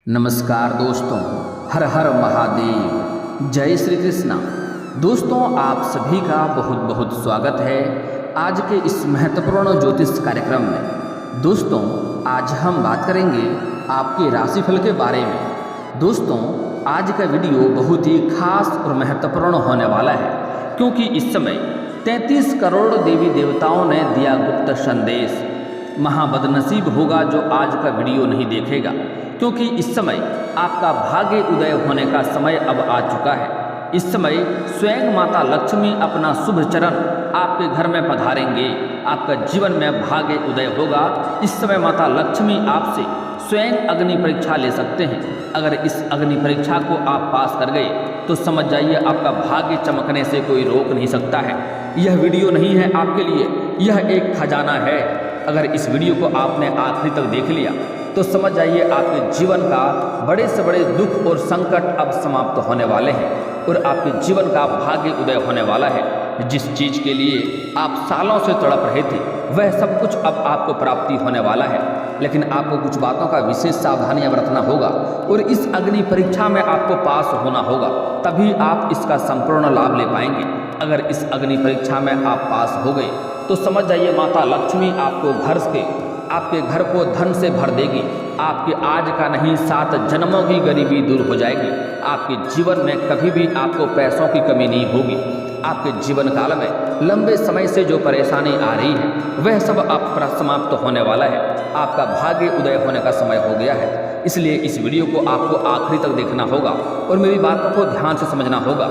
नमस्कार दोस्तों, हर हर महादेव, जय श्री कृष्णा। दोस्तों, आप सभी का बहुत बहुत स्वागत है आज के इस महत्वपूर्ण ज्योतिष कार्यक्रम में। दोस्तों, आज हम बात करेंगे आपके राशिफल के बारे में। दोस्तों, आज का वीडियो बहुत ही खास और महत्वपूर्ण होने वाला है, क्योंकि इस समय 33 करोड़ देवी देवताओं ने दिया गुप्त संदेश। महाबदनसीब होगा जो आज का वीडियो नहीं देखेगा, क्योंकि इस समय आपका भाग्य उदय होने का समय अब आ चुका है। इस समय स्वयं माता लक्ष्मी अपना शुभ चरण आपके घर में पधारेंगे, आपका जीवन में भाग्य उदय होगा। इस समय माता लक्ष्मी आपसे स्वयं अग्नि परीक्षा ले सकते हैं। अगर इस अग्नि परीक्षा को आप पास कर गए तो समझ जाइए आपका भाग्य चमकने से कोई रोक नहीं सकता है। यह वीडियो नहीं है आपके लिए, यह एक खजाना है। अगर इस वीडियो को आपने आखिरी तक देख लिया तो समझ जाइए आपके जीवन का बड़े से बड़े दुख और संकट अब समाप्त होने वाले हैं और आपके जीवन का भाग्य उदय होने वाला है। जिस चीज़ के लिए आप सालों से तड़प रहे थे वह सब कुछ अब आपको प्राप्ति होने वाला है। लेकिन आपको कुछ बातों का विशेष सावधानियां बरतना होगा और इस अग्नि परीक्षा में आपको पास होना होगा, तभी आप इसका संपूर्ण लाभ ले पाएंगे। अगर इस अग्नि परीक्षा में आप पास हो गए तो समझ जाइए माता लक्ष्मी आपके घर को धन से भर देगी। आपके आज का नहीं 7 जन्मों की गरीबी दूर हो जाएगी। आपके जीवन में कभी भी आपको पैसों की कमी नहीं होगी। आपके जीवन काल में लंबे समय से जो परेशानी आ रही है वह सब अब समाप्त होने वाला है। आपका भाग्य उदय होने का समय हो गया है। इसलिए इस वीडियो को आपको आखिरी तक देखना होगा और मेरी बातों को ध्यान से समझना होगा।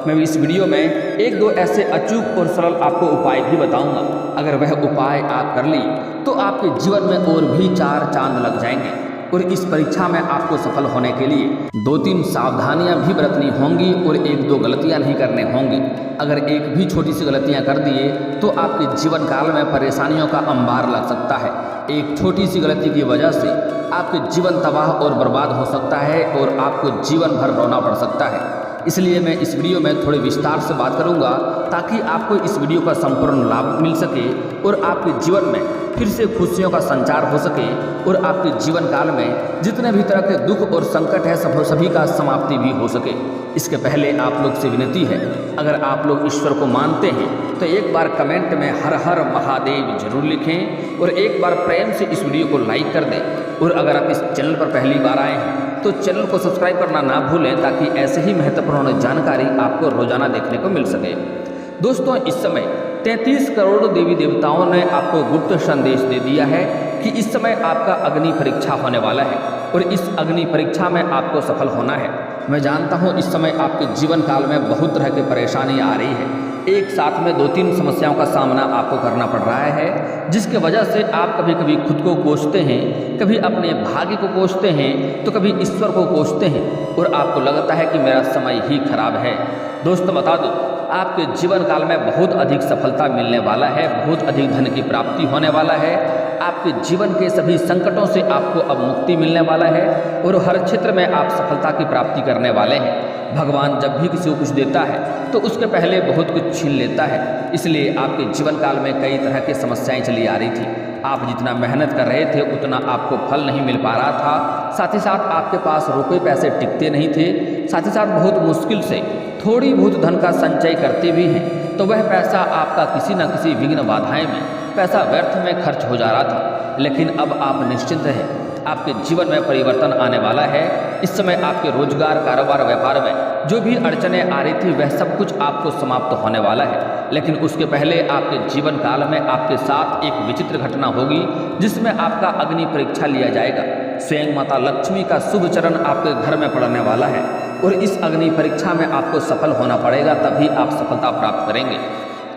मैं इस वीडियो में 1-2 ऐसे अचूक और सरल आपको उपाय भी बताऊंगा। अगर वह उपाय आप कर ली तो आपके जीवन में और भी 4 चांद लग जाएंगे। और इस परीक्षा में आपको सफल होने के लिए 2-3 सावधानियां भी बरतनी होंगी और 1-2 गलतियां नहीं करने होंगी। अगर एक भी छोटी सी गलतियां कर दिए तो आपके जीवन काल में परेशानियों का अंबार लग सकता है। एक छोटी सी गलती की वजह से आपके जीवन तबाह और बर्बाद हो सकता है और आपको जीवन भर रोना पड़ सकता है। इसलिए मैं इस वीडियो में थोड़े विस्तार से बात करूंगा ताकि आपको इस वीडियो का संपूर्ण लाभ मिल सके और आपके जीवन में फिर से खुशियों का संचार हो सके और आपके जीवन काल में जितने भी तरह के दुख और संकट है सभी का समाप्ति भी हो सके। इसके पहले आप लोग से विनती है, अगर आप लोग ईश्वर को मानते हैं तो एक बार कमेंट में हर हर महादेव जरूर लिखें और एक बार प्रेम से इस वीडियो को लाइक कर दें। और अगर आप इस चैनल पर पहली बार आए हैं तो चैनल को सब्सक्राइब करना ना भूलें, ताकि ऐसे ही महत्वपूर्ण जानकारी आपको रोजाना देखने को मिल सके। दोस्तों, इस समय 33 करोड़ देवी देवताओं ने आपको गुप्त संदेश दे दिया है कि इस समय आपका अग्नि परीक्षा होने वाला है और इस अग्नि परीक्षा में आपको सफल होना है। मैं जानता हूँ इस समय आपके जीवन काल में बहुत तरह की परेशानी आ रही है। एक साथ में 2-3 समस्याओं का सामना आपको करना पड़ रहा है, जिसके वजह से आप कभी कभी खुद को कोसते हैं, कभी अपने भाग्य को कोसते हैं तो कभी ईश्वर को कोसते हैं और आपको लगता है कि मेरा समय ही खराब है। दोस्तों, बता दो, आपके जीवन काल में बहुत अधिक सफलता मिलने वाला है, बहुत अधिक धन की प्राप्ति होने वाला है। आपके जीवन के सभी संकटों से आपको अब मुक्ति मिलने वाला है और हर क्षेत्र में आप सफलता की प्राप्ति करने वाले हैं। भगवान जब भी किसी को कुछ देता है तो उसके पहले बहुत कुछ छीन लेता है। इसलिए आपके जीवन काल में कई तरह की समस्याएं चली आ रही थी। आप जितना मेहनत कर रहे थे उतना आपको फल नहीं मिल पा रहा था। साथ ही साथ आपके पास रुपए पैसे टिकते नहीं थे। साथ ही साथ बहुत मुश्किल से थोड़ी बहुत धन का संचय करते भी हैं तो वह पैसा आपका किसी न किसी विघ्न बाधाएं में पैसा व्यर्थ में खर्च हो जा रहा था। लेकिन अब आप निश्चिंत हैं, आपके जीवन में परिवर्तन आने वाला है। इस समय आपके रोजगार, कारोबार, व्यापार में जो भी अड़चनें आ रही थी वह सब कुछ आपको समाप्त होने वाला है। लेकिन उसके पहले आपके जीवन काल में आपके साथ एक विचित्र घटना होगी जिसमें आपका अग्नि परीक्षा लिया जाएगा। स्वयं माता लक्ष्मी का शुभ चरण आपके घर में पड़ने वाला है और इस अग्नि परीक्षा में आपको सफल होना पड़ेगा, तभी आप सफलता प्राप्त करेंगे।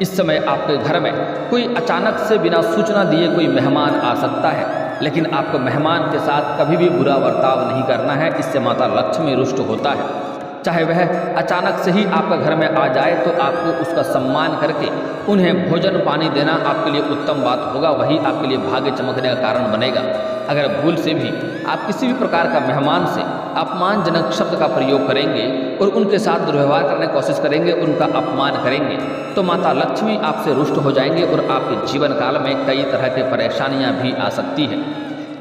इस समय आपके घर में कोई अचानक से बिना सूचना दिए कोई मेहमान आ सकता है, लेकिन आपको मेहमान के साथ कभी भी बुरा बर्ताव नहीं करना है, इससे माता लक्ष्मी रुष्ट होता है। चाहे वह अचानक से ही आपका घर में आ जाए तो आपको उसका सम्मान करके उन्हें भोजन पानी देना आपके लिए उत्तम बात होगा, वही आपके लिए भाग्य चमकने का कारण बनेगा। अगर भूल से भी आप किसी भी प्रकार का मेहमान से अपमानजनक शब्द का प्रयोग करेंगे और उनके साथ दुर्व्यवहार करने की कोशिश करेंगे, उनका अपमान करेंगे तो माता लक्ष्मी आपसे रुष्ट हो जाएंगे और आपके जीवन काल में कई तरह की परेशानियां भी आ सकती है।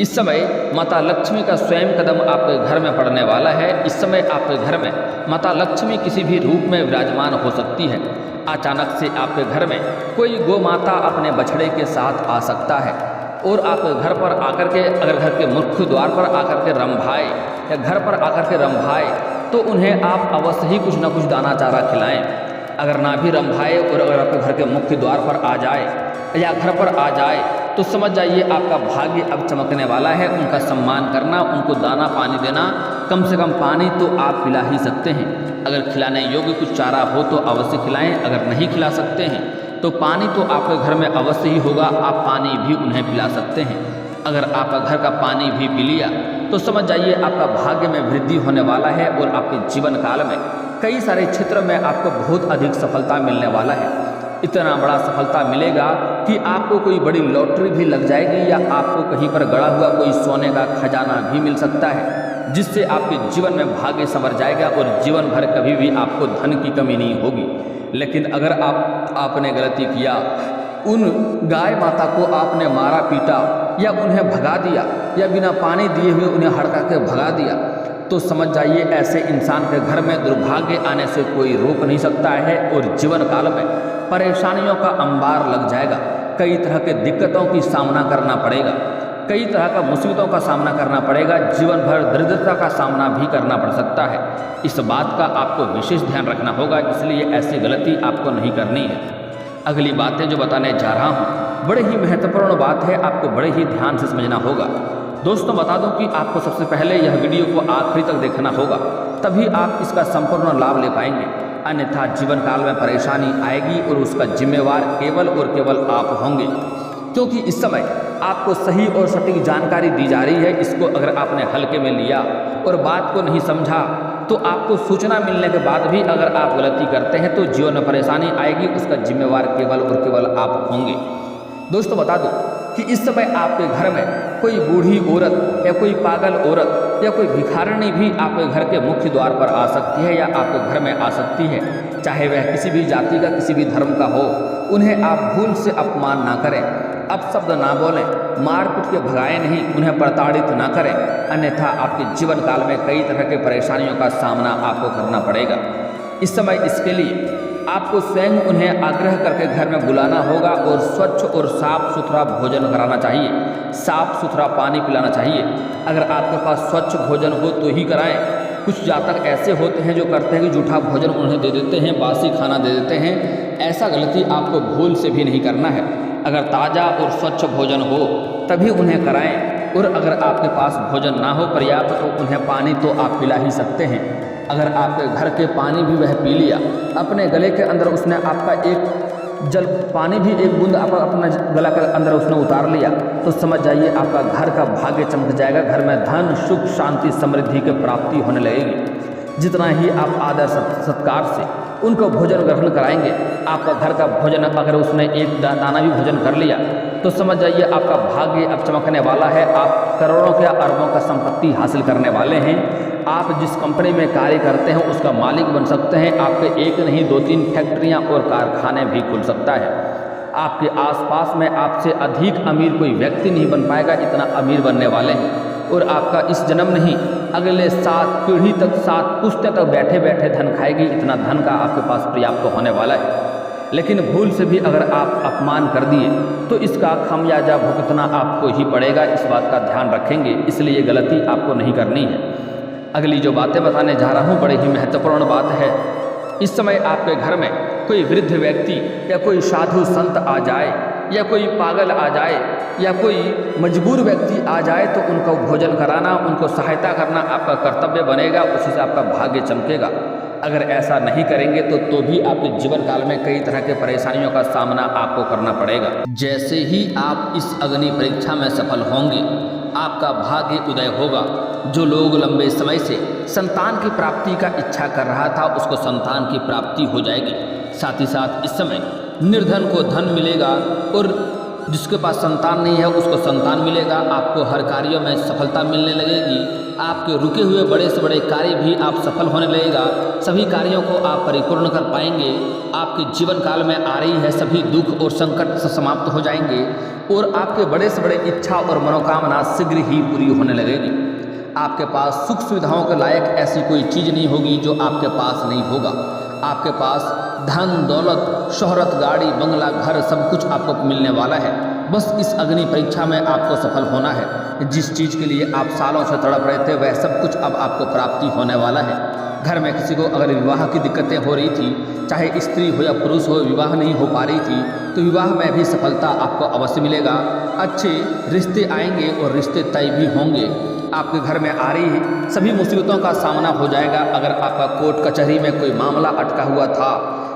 इस समय माता लक्ष्मी का स्वयं कदम आपके घर में पड़ने वाला है। इस समय आपके घर में माता लक्ष्मी किसी भी रूप में विराजमान हो सकती है। अचानक से आपके घर में कोई गौ माता अपने बछड़े के साथ आ सकता है और आपके घर पर आकर के, अगर घर के मुख्य द्वार पर आकर के रंभाए या घर पर आकर के रंभाए तो उन्हें आप अवश्य ही कुछ न कुछ दाना चारा खिलाएं। अगर ना भी रंभाए और अगर आपके घर के मुख्य द्वार पर आ जाए या घर पर आ जाए तो समझ जाइए आपका भाग्य अब चमकने वाला है। उनका सम्मान करना, उनको दाना पानी देना, कम से कम पानी तो आप पिला ही सकते हैं। अगर खिलाने योग्य कुछ चारा हो तो अवश्य खिलाएं। अगर नहीं खिला सकते हैं तो पानी तो आपके घर में अवश्य ही होगा, आप पानी भी उन्हें पिला सकते हैं। अगर आपका घर का पानी भी पी लिया तो समझ जाइए आपका भाग्य में वृद्धि होने वाला है और आपके जीवन काल में कई सारे क्षेत्र में आपको बहुत अधिक सफलता मिलने वाला है। इतना बड़ा सफलता मिलेगा कि आपको कोई बड़ी लॉटरी भी लग जाएगी या आपको कहीं पर गड़ा हुआ कोई सोने का खजाना भी मिल सकता है, जिससे आपके जीवन में भाग्य संवर जाएगा और जीवन भर कभी भी आपको धन की कमी नहीं होगी। लेकिन अगर आपने गलती किया, उन गाय माता को आपने मारा पीटा या उन्हें भगा दिया या बिना पानी दिए हुए उन्हें हड़का के भगा दिया तो समझ जाइए ऐसे इंसान के घर में दुर्भाग्य आने से कोई रोक नहीं सकता है और जीवन काल में परेशानियों का अंबार लग जाएगा। कई तरह के दिक्कतों की सामना करना पड़ेगा, कई तरह का मुसीबतों का सामना करना पड़ेगा, जीवन भर दरिद्रता का सामना भी करना पड़ सकता है। इस बात का आपको विशेष ध्यान रखना होगा, इसलिए ऐसी गलती आपको नहीं करनी है। अगली बातें जो बताने जा रहा हूँ बड़े ही महत्वपूर्ण बात है, आपको बड़े ही ध्यान से समझना होगा। दोस्तों बता दूं कि आपको सबसे पहले यह वीडियो को आखिरी तक देखना होगा, तभी आप इसका संपूर्ण लाभ ले पाएंगे। अन्यथा जीवन काल में परेशानी आएगी और उसका जिम्मेवार केवल और केवल आप होंगे, क्योंकि इस समय आपको सही और सटीक जानकारी दी जा रही है। इसको अगर आपने हल्के में लिया और बात को नहीं समझा तो आपको सूचना मिलने के बाद भी अगर आप गलती करते हैं तो जीवन में परेशानी आएगी, उसका जिम्मेवार केवल और केवल आप होंगे। दोस्तों बता दो कि इस समय आपके घर में कोई बूढ़ी औरत या कोई पागल औरत या कोई भिखारिणी भी आपके घर के मुख्य द्वार पर आ सकती है या आपके घर में आ सकती है। चाहे वह किसी भी जाति का, किसी भी धर्म का हो, उन्हें आप भूल से अपमान ना करें, अपशब्द ना बोलें, मार पीट के भगाएं नहीं, उन्हें प्रताड़ित ना करें, अन्यथा आपके जीवन काल में कई तरह के परेशानियों का सामना आपको करना पड़ेगा। इस समय इसके लिए आपको स्वयं उन्हें आग्रह करके घर में बुलाना होगा और स्वच्छ और साफ सुथरा भोजन कराना चाहिए, साफ सुथरा पानी पिलाना चाहिए। अगर आपके पास स्वच्छ भोजन हो तो ही कराएं। कुछ जातक ऐसे होते हैं जो करते हैं कि जूठा भोजन उन्हें दे देते हैं, बासी खाना दे देते हैं। ऐसा गलती आपको भूल से भी नहीं करना है। अगर ताज़ा और स्वच्छ भोजन हो तभी उन्हें कराएं, और अगर आपके पास भोजन ना हो पर्याप्त तो उन्हें पानी तो आप पिला ही सकते हैं। अगर आपके घर के पानी भी वह पी लिया, अपने गले के अंदर उसने आपका एक जल पानी भी एक बूंद आपका अपना गला के अंदर उसने उतार लिया तो समझ जाइए आपका घर का भाग्य चमक जाएगा। घर में धन, सुख, शांति, समृद्धि की प्राप्ति होने लगेगी। जितना ही आप आदर सत्कार से उनको भोजन ग्रहण कराएंगे, आपका घर का भोजन अगर उसने एक दाना भी भोजन कर लिया तो समझ जाइए आपका भाग्य अब चमकने वाला है। आप करोड़ों के अरबों का संपत्ति हासिल करने वाले हैं। आप जिस कंपनी में कार्य करते हैं उसका मालिक बन सकते हैं। आपके एक नहीं 2-3 फैक्ट्रियां और कारखाने भी खुल सकता है। आपके आसपास में आपसे अधिक अमीर कोई व्यक्ति नहीं बन पाएगा, इतना अमीर बनने वाले हैं। और आपका इस जन्म नहीं अगले 7 पीढ़ी तक, 7 पुश्तें तक बैठे बैठे धन खाएगी, इतना धन का आपके पास पर्याप्त होने वाला है। लेकिन भूल से भी अगर आप अपमान कर दिए तो इसका खामियाजा भुगतना आपको ही पड़ेगा। इस बात का ध्यान रखेंगे, इसलिए गलती आपको नहीं करनी है। अगली जो बातें बताने जा रहा हूँ बड़े ही महत्वपूर्ण बात है। इस समय आपके घर में कोई वृद्ध व्यक्ति या कोई साधु संत आ जाए या कोई पागल आ जाए या कोई मजबूर व्यक्ति आ जाए तो उनको भोजन कराना, उनको सहायता करना आपका कर्तव्य बनेगा, उसी से आपका भाग्य चमकेगा। अगर ऐसा नहीं करेंगे तो भी आपके जीवन काल में कई तरह के परेशानियों का सामना आपको करना पड़ेगा। जैसे ही आप इस अग्नि परीक्षा में सफल होंगे आपका भाग्य उदय होगा। जो लोग लंबे समय से संतान की प्राप्ति का इच्छा कर रहा था उसको संतान की प्राप्ति हो जाएगी। साथ ही साथ इस समय निर्धन को धन मिलेगा और जिसके पास संतान नहीं है उसको संतान मिलेगा। आपको हर कार्यों में सफलता मिलने लगेगी। आपके रुके हुए बड़े से बड़े कार्य भी आप सफल होने लगेगा। सभी कार्यों को आप परिपूर्ण कर पाएंगे। आपके जीवन काल में आ रही है सभी दुख और संकट समाप्त हो जाएंगे और आपके बड़े से बड़े इच्छा और मनोकामना शीघ्र ही पूरी होने लगेगी। आपके पास सुख सुविधाओं के लायक ऐसी कोई चीज़ नहीं होगी जो आपके पास नहीं होगा। आपके पास धन दौलत शोहरत गाड़ी बंगला घर सब कुछ आपको मिलने वाला है। बस इस अग्नि परीक्षा में आपको सफल होना है। जिस चीज़ के लिए आप सालों से तड़प रहे थे वह सब कुछ अब आपको प्राप्ति होने वाला है। घर में किसी को अगर विवाह की दिक्कतें हो रही थी, चाहे स्त्री हो या पुरुष हो, विवाह नहीं हो पा रही थी, तो विवाह में भी सफलता आपको अवश्य मिलेगा। अच्छे रिश्ते आएंगे और रिश्ते तय भी होंगे। आपके घर में आ रही सभी मुसीबतों का सामना हो जाएगा। अगर आपका कोर्ट कचहरी में कोई मामला अटका हुआ था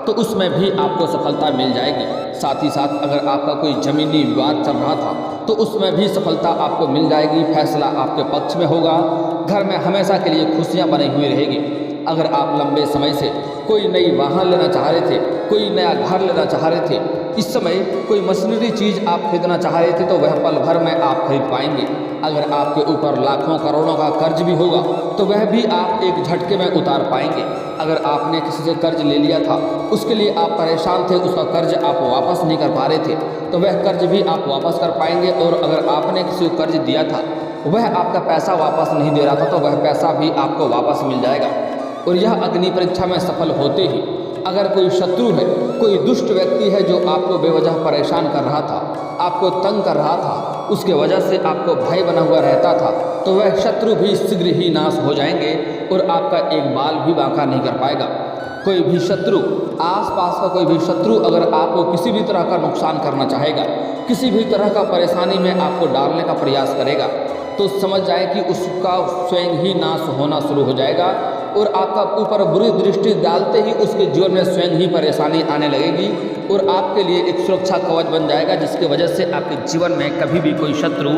तो उसमें भी आपको सफलता मिल जाएगी। साथ ही साथ अगर आपका कोई ज़मीनी विवाद चल रहा था तो उसमें भी सफलता आपको मिल जाएगी। फैसला आपके पक्ष में होगा। घर में हमेशा के लिए खुशियाँ बनी हुई रहेगी। अगर आप लंबे समय से कोई नई वाहन लेना चाह रहे थे, कोई नया घर लेना चाह रहे थे, इस समय कोई मशीनरी चीज़ आप खरीदना चाह रहे थे तो वह पल भर में आप खरीद पाएंगे। अगर आपके ऊपर लाखों करोड़ों का कर्ज भी होगा तो वह भी आप एक झटके में उतार पाएंगे। अगर आपने किसी से कर्ज ले लिया था, उसके लिए आप परेशान थे, उसका कर्ज आप वापस नहीं कर पा रहे थे, तो वह कर्ज भी आप वापस कर पाएंगे। और अगर आपने किसी को कर्ज दिया था, वह आपका पैसा वापस नहीं दे रहा था, तो वह पैसा भी आपको वापस मिल जाएगा। और यह अग्नि परीक्षा में सफल होते ही अगर कोई शत्रु है, कोई दुष्ट व्यक्ति है जो आपको बेवजह परेशान कर रहा था, आपको तंग कर रहा था, उसके वजह से आपको भय बना हुआ रहता था, तो वह शत्रु भी शीघ्र ही नाश हो जाएंगे और आपका एक बाल भी बांका नहीं कर पाएगा। कोई भी शत्रु, आसपास का कोई भी शत्रु अगर आपको किसी भी तरह का नुकसान करना चाहेगा, किसी भी तरह का परेशानी में आपको डालने का प्रयास करेगा, तो समझ जाए कि उसका स्वयं ही नाश होना शुरू हो जाएगा और आपका ऊपर बुरी दृष्टि डालते ही उसके जीवन में स्वयं ही परेशानी आने लगेगी और आपके लिए एक सुरक्षा कवच बन जाएगा, जिसके वजह से आपके जीवन में कभी भी कोई शत्रु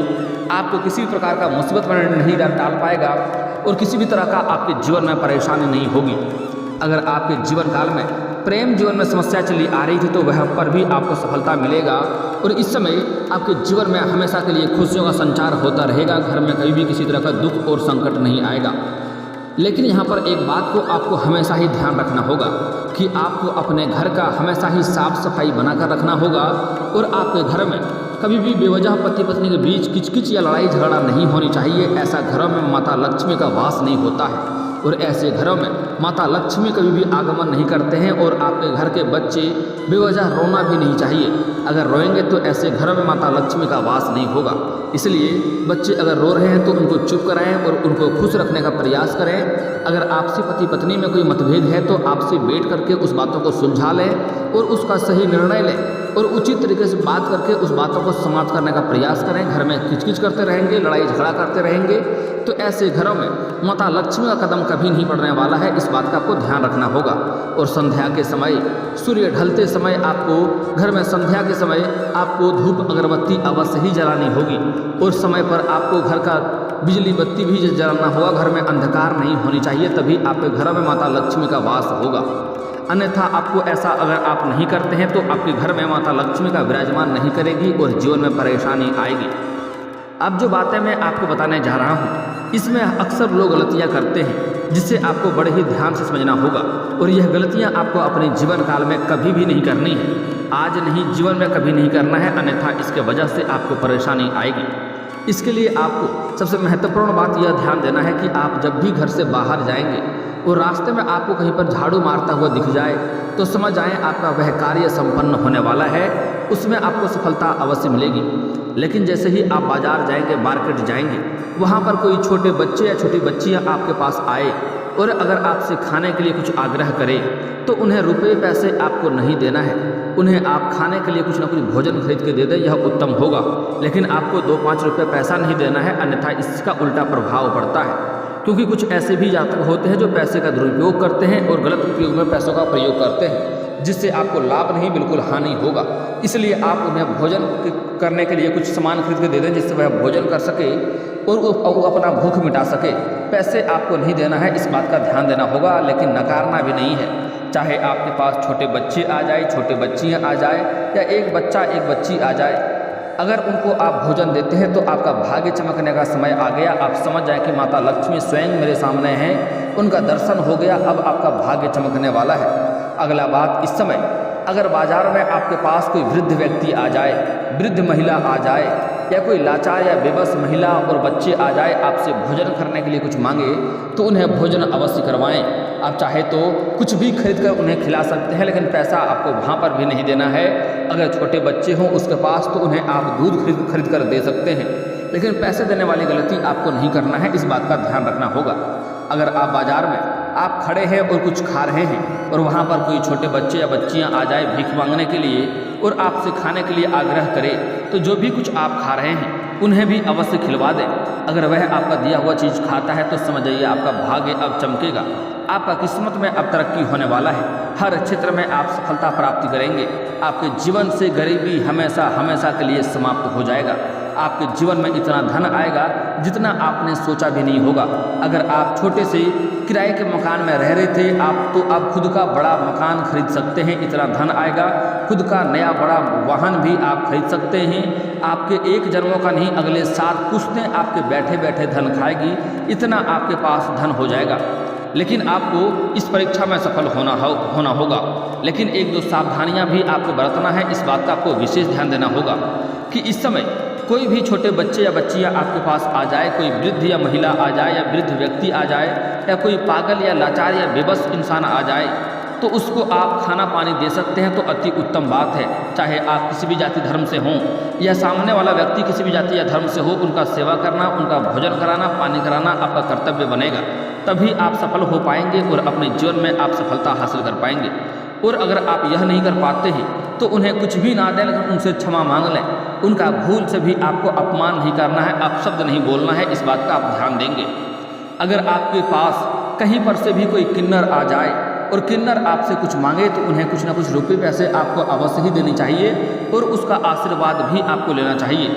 आपको किसी भी प्रकार का मुसीबत में नहीं डाल पाएगा और किसी भी तरह का आपके जीवन में परेशानी नहीं होगी। अगर आपके जीवन काल में प्रेम जीवन में समस्या चली आ रही थी तो वह पर भी आपको सफलता मिलेगा और इस समय आपके जीवन में हमेशा के लिए खुशियों का संचार होता रहेगा। घर में कभी भी किसी तरह का दुख और संकट नहीं आएगा। लेकिन यहाँ पर एक बात को आपको हमेशा ही ध्यान रखना होगा कि आपको अपने घर का हमेशा ही साफ सफाई बनाकर रखना होगा और आपके घर में कभी भी बेवजह पति पत्नी के बीच किचकिच या लड़ाई झगड़ा नहीं होनी चाहिए। ऐसा घरों में माता लक्ष्मी का वास नहीं होता है और ऐसे घरों में माता लक्ष्मी कभी भी आगमन नहीं करते हैं और आपके घर के बच्चे बेवजह रोना भी नहीं चाहिए। अगर रोएंगे तो ऐसे घरों में माता लक्ष्मी का वास नहीं होगा। इसलिए बच्चे अगर रो रहे हैं तो उनको चुप कराएं और उनको खुश रखने का प्रयास करें। अगर आपसी पति पत्नी में कोई मतभेद है तो आपसे बैठ करके उस बातों को सुलझा लें और उसका सही निर्णय लें और उचित तरीके से बात करके उस बातों को समाप्त करने का प्रयास करें। घर में किचकिच करते रहेंगे, लड़ाई झगड़ा करते रहेंगे तो ऐसे घरों में माता लक्ष्मी का कदम कभी नहीं पड़ने वाला है। इस बात का आपको ध्यान रखना होगा। और संध्या के समय, सूर्य ढलते समय आपको घर में संध्या के समय आपको धूप अगरबत्ती अवश्य ही जलानी होगी और समय पर आपको घर का बिजली बत्ती भी जलाना होगा। घर में अंधकार नहीं होनी चाहिए, तभी आपके घर में माता लक्ष्मी का वास होगा। अन्यथा आपको ऐसा अगर आप नहीं करते हैं तो आपके घर में माता लक्ष्मी का विराजमान नहीं करेगी और जीवन में परेशानी आएगी। अब जो बातें मैं आपको बताने जा रहा हूँ इसमें अक्सर लोग गलतियाँ करते हैं जिससे आपको बड़े ही ध्यान से समझना होगा और यह गलतियाँ आपको अपने जीवन काल में कभी भी नहीं करनी है। आज नहीं, जीवन में कभी नहीं करना है, अन्यथा इसके वजह से आपको परेशानी आएगी। इसके लिए आपको सबसे महत्वपूर्ण बात यह ध्यान देना है कि आप जब भी घर से बाहर जाएंगे और रास्ते में आपको कहीं पर झाड़ू मारता हुआ दिख जाए तो समझ आए आपका वह कार्य संपन्न होने वाला है, उसमें आपको सफलता अवश्य मिलेगी। लेकिन जैसे ही आप बाजार जाएंगे, मार्केट जाएंगे, वहाँ पर कोई छोटे बच्चे या छोटी बच्चियाँ आपके पास आए और अगर आपसे खाने के लिए कुछ आग्रह करें तो उन्हें रुपये पैसे आपको नहीं देना है। उन्हें आप खाने के लिए कुछ ना कुछ भोजन खरीद के दे दें, यह उत्तम होगा। लेकिन आपको 2-5 रुपये पैसा नहीं देना है, अन्यथा इसका उल्टा प्रभाव पड़ता है। क्योंकि कुछ ऐसे भी जातक होते हैं जो पैसे का दुरुपयोग करते हैं और गलत उपयोग में पैसों का प्रयोग करते हैं, जिससे आपको लाभ नहीं बिल्कुल हानि होगा। इसलिए आप उन्हें भोजन करने के लिए कुछ सामान खरीद के दे दें जिससे वह भोजन कर सके और वो अपना भूख मिटा सके। पैसे आपको नहीं देना है, इस बात का ध्यान देना होगा, लेकिन नकारना भी नहीं है। चाहे आपके पास छोटे बच्चे आ जाए, छोटे बच्चियाँ आ जाए या एक बच्चा एक बच्ची आ जाए, अगर उनको आप भोजन देते हैं तो आपका भाग्य चमकने का समय आ गया। आप समझ जाएं कि माता लक्ष्मी स्वयं मेरे सामने हैं, उनका दर्शन हो गया, अब आपका भाग्य चमकने वाला है। अगला बात, इस समय अगर बाजार में आपके पास कोई वृद्ध व्यक्ति आ जाए, वृद्ध महिला आ जाए, या कोई लाचार या बेबस महिला और बच्चे आ जाए आपसे भोजन करने के लिए कुछ मांगे, तो उन्हें भोजन अवश्य करवाएं। आप चाहे तो कुछ भी खरीद कर उन्हें खिला सकते हैं, लेकिन पैसा आपको वहाँ पर भी नहीं देना है। अगर छोटे बच्चे हों उसके पास तो उन्हें आप दूध खरीद कर दे सकते हैं, लेकिन पैसे देने वाली गलती आपको नहीं करना है, इस बात का ध्यान रखना होगा। अगर आप बाज़ार में आप खड़े हैं और कुछ खा रहे हैं और वहाँ पर कोई छोटे बच्चे या बच्चियाँ आ जाए भीख मांगने के लिए और आपसे खाने के लिए आग्रह करें, तो जो भी कुछ आप खा रहे हैं उन्हें भी अवश्य खिलवा दें। अगर वह आपका दिया हुआ चीज़ खाता है तो समझ जाइए आपका भाग्य अब चमकेगा, आपका किस्मत में अब तरक्की होने वाला है। हर क्षेत्र में आप सफलता प्राप्ति करेंगे। आपके जीवन से गरीबी हमेशा हमेशा के लिए समाप्त हो जाएगा। आपके जीवन में इतना धन आएगा जितना आपने सोचा भी नहीं होगा। अगर आप छोटे से किराए के मकान में रह रहे थे तो आप खुद का बड़ा मकान खरीद सकते हैं, इतना धन आएगा। खुद का नया बड़ा वाहन भी आप खरीद सकते हैं। आपके एक जन्मों का नहीं, अगले 7 पुश्तें आपके बैठे बैठे धन खाएगी, इतना आपके पास धन हो जाएगा। लेकिन आपको इस परीक्षा में सफल होना होगा। लेकिन 1-2 सावधानियां भी आपको बरतना है, इस बात का आपको विशेष ध्यान देना होगा कि इस समय कोई भी छोटे बच्चे या बच्चियां आपके पास आ जाए, कोई वृद्ध या महिला आ जाए या वृद्ध व्यक्ति आ जाए या कोई पागल या लाचार या बेबस इंसान आ जाए, तो उसको आप खाना पानी दे सकते हैं तो अति उत्तम बात है। चाहे आप किसी भी जाति धर्म से हों या सामने वाला व्यक्ति किसी भी जाति या धर्म से हो, उनका सेवा करना, उनका भोजन कराना, पानी कराना आपका कर्तव्य बनेगा। तभी आप सफल हो पाएंगे और अपने जीवन में आप सफलता हासिल कर पाएंगे। और अगर आप यह नहीं कर पाते हैं तो उन्हें कुछ भी ना दें, लेकिन उनसे क्षमा मांग लें। उनका भूल से भी आपको अपमान नहीं करना है, अपशब्द नहीं बोलना है, इस बात का आप ध्यान देंगे। अगर आपके पास कहीं पर से भी कोई किन्नर आ जाए और किन्नर आपसे कुछ मांगे तो उन्हें कुछ ना कुछ रुपये पैसे आपको अवश्य ही देनी चाहिए और उसका आशीर्वाद भी आपको लेना चाहिए।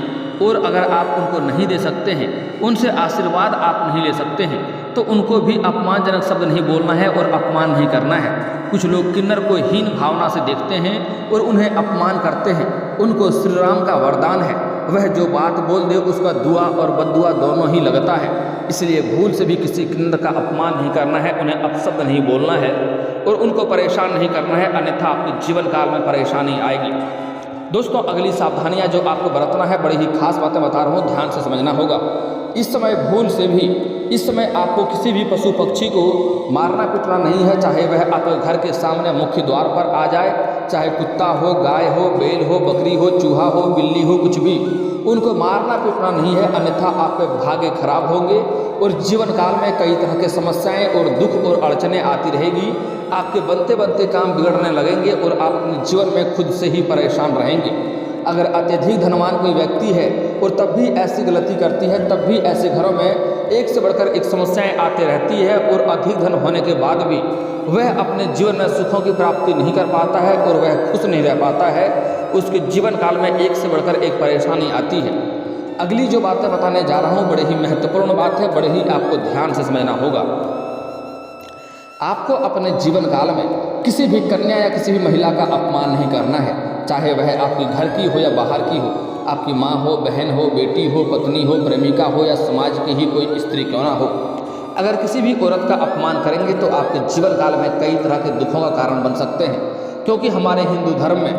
और अगर आप उनको नहीं दे सकते हैं, उनसे आशीर्वाद आप नहीं ले सकते हैं, तो उनको भी अपमानजनक शब्द नहीं बोलना है और अपमान नहीं करना है। कुछ लोग किन्नर को हीन भावना से देखते हैं और उन्हें अपमान करते हैं। उनको श्री राम का वरदान है, वह जो बात बोल दे उसका दुआ और बद्दुआ दोनों ही लगता है। इसलिए भूल से भी किसी किन्नर का अपमान नहीं करना है, उन्हें अपशब्द नहीं बोलना है और उनको परेशान नहीं करना है, अन्यथा आपके जीवन काल में परेशानी आएगी। दोस्तों, अगली सावधानियां जो आपको बरतना है, बड़ी ही खास बातें बता रहा हूँ, ध्यान से समझना होगा। इस समय भूल से भी इस समय आपको किसी भी पशु पक्षी को मारना पीटना नहीं है, चाहे वह आपके घर के सामने मुख्य द्वार पर आ जाए, चाहे कुत्ता हो, गाय हो, बैल हो, बकरी हो, चूहा हो, बिल्ली हो, कुछ भी, उनको मारना पीटना नहीं है, अन्यथा आपके भाग्य खराब होंगे और जीवन काल में कई तरह के समस्याएं और दुख और अड़चने आती रहेगी। आपके बनते बनते काम बिगड़ने लगेंगे और आप अपने जीवन में खुद से ही परेशान रहेंगे। अगर अत्यधिक धनवान कोई व्यक्ति है और तब भी ऐसी गलती करती है, तब भी ऐसे घरों में एक से बढ़कर एक समस्याएं आती रहती है और अधिक धन होने के बाद भी वह अपने जीवन में सुखों की प्राप्ति नहीं कर पाता है और वह खुश नहीं रह पाता है। उसके जीवन काल में एक से बढ़कर एक परेशानी आती है। अगली जो बातें बताने जा रहा हूँ बड़ी ही महत्वपूर्ण बात है, बड़े ही आपको ध्यान से समझना होगा। आपको अपने जीवन काल में किसी भी कन्या या किसी भी महिला का अपमान नहीं करना है, चाहे वह आपके घर की हो या बाहर की हो, आपकी माँ हो, बहन हो, बेटी हो, पत्नी हो, प्रेमिका हो या समाज की ही कोई स्त्री क्यों ना हो। अगर किसी भी औरत का अपमान करेंगे तो आपके जीवन काल में कई तरह के दुखों का कारण बन सकते हैं, क्योंकि हमारे हिंदू धर्म में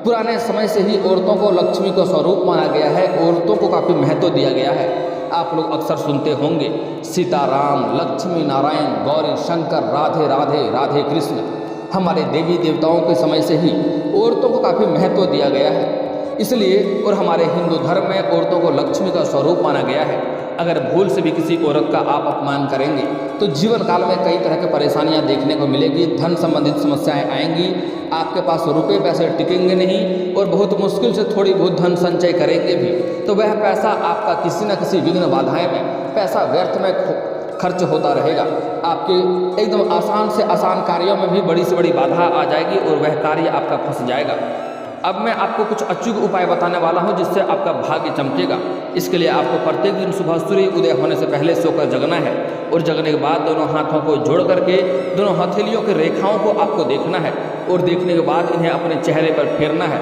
पुराने समय से ही औरतों को लक्ष्मी का स्वरूप माना गया है, औरतों को काफ़ी महत्व दिया गया है। आप लोग अक्सर सुनते होंगे सीताराम, लक्ष्मी नारायण, गौरी शंकर, राधे राधे, राधे कृष्ण। हमारे देवी देवताओं के समय से ही औरतों को काफ़ी महत्व दिया गया है, इसलिए और हमारे हिंदू धर्म में औरतों को लक्ष्मी का स्वरूप माना गया है। अगर भूल से भी किसी औरत का आप अपमान करेंगे तो जीवन काल में कई तरह की परेशानियां देखने को मिलेगी, धन संबंधित समस्याएं आएंगी, आपके पास रुपए पैसे टिकेंगे नहीं और बहुत मुश्किल से थोड़ी बहुत धन संचय करेंगे भी तो वह पैसा आपका किसी न किसी विघ्न बाधाएं में पैसा व्यर्थ में खर्च होता रहेगा। आपके एकदम आसान से आसान कार्यों में भी बड़ी से बड़ी बाधा आ जाएगी और वह कार्य आपका फंस जाएगा। अब मैं आपको कुछ अचूक उपाय बताने वाला हूं जिससे आपका भाग्य चमकेगा। इसके लिए आपको प्रत्येक दिन सुबह सूर्य उदय होने से पहले सोकर जगना है और जगने के बाद दोनों हाथों को जोड़ करके दोनों हथेलियों की रेखाओं को आपको देखना है और देखने के बाद इन्हें अपने चेहरे पर फेरना है।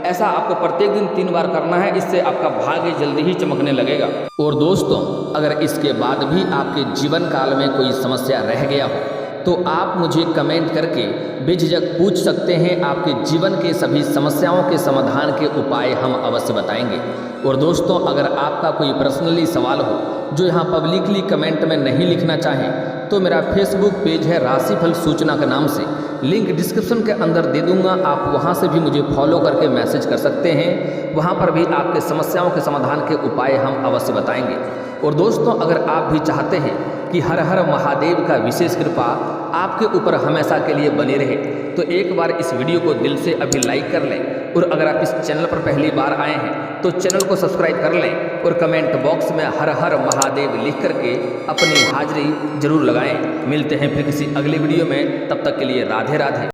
ऐसा आपको प्रत्येक दिन 3 बार करना है। इससे आपका भाग्य जल्दी ही चमकने लगेगा। और दोस्तों, अगर इसके बाद भी आपके जीवन काल में कोई समस्या रह गया हो तो आप मुझे कमेंट करके बेझिझक पूछ सकते हैं। आपके जीवन के सभी समस्याओं के समाधान के उपाय हम अवश्य बताएंगे। और दोस्तों, अगर आपका कोई पर्सनली सवाल हो जो यहाँ पब्लिकली कमेंट में नहीं लिखना चाहें तो मेरा फेसबुक पेज है राशिफल सूचना के नाम से, लिंक डिस्क्रिप्शन के अंदर दे दूंगा। आप वहाँ से भी मुझे फॉलो करके मैसेज कर सकते हैं। वहाँ पर भी आपके समस्याओं के समाधान के उपाय हम अवश्य बताएंगे। और दोस्तों, अगर आप भी चाहते हैं कि हर हर महादेव का विशेष कृपा आपके ऊपर हमेशा के लिए बनी रहे तो एक बार इस वीडियो को दिल से अभी लाइक कर लें। और अगर आप इस चैनल पर पहली बार आए हैं तो चैनल को सब्सक्राइब कर लें और कमेंट बॉक्स में हर हर महादेव लिख करके अपनी हाजिरी जरूर लगाएं। मिलते हैं फिर किसी अगली वीडियो में, तब तक के लिए राधे राधे।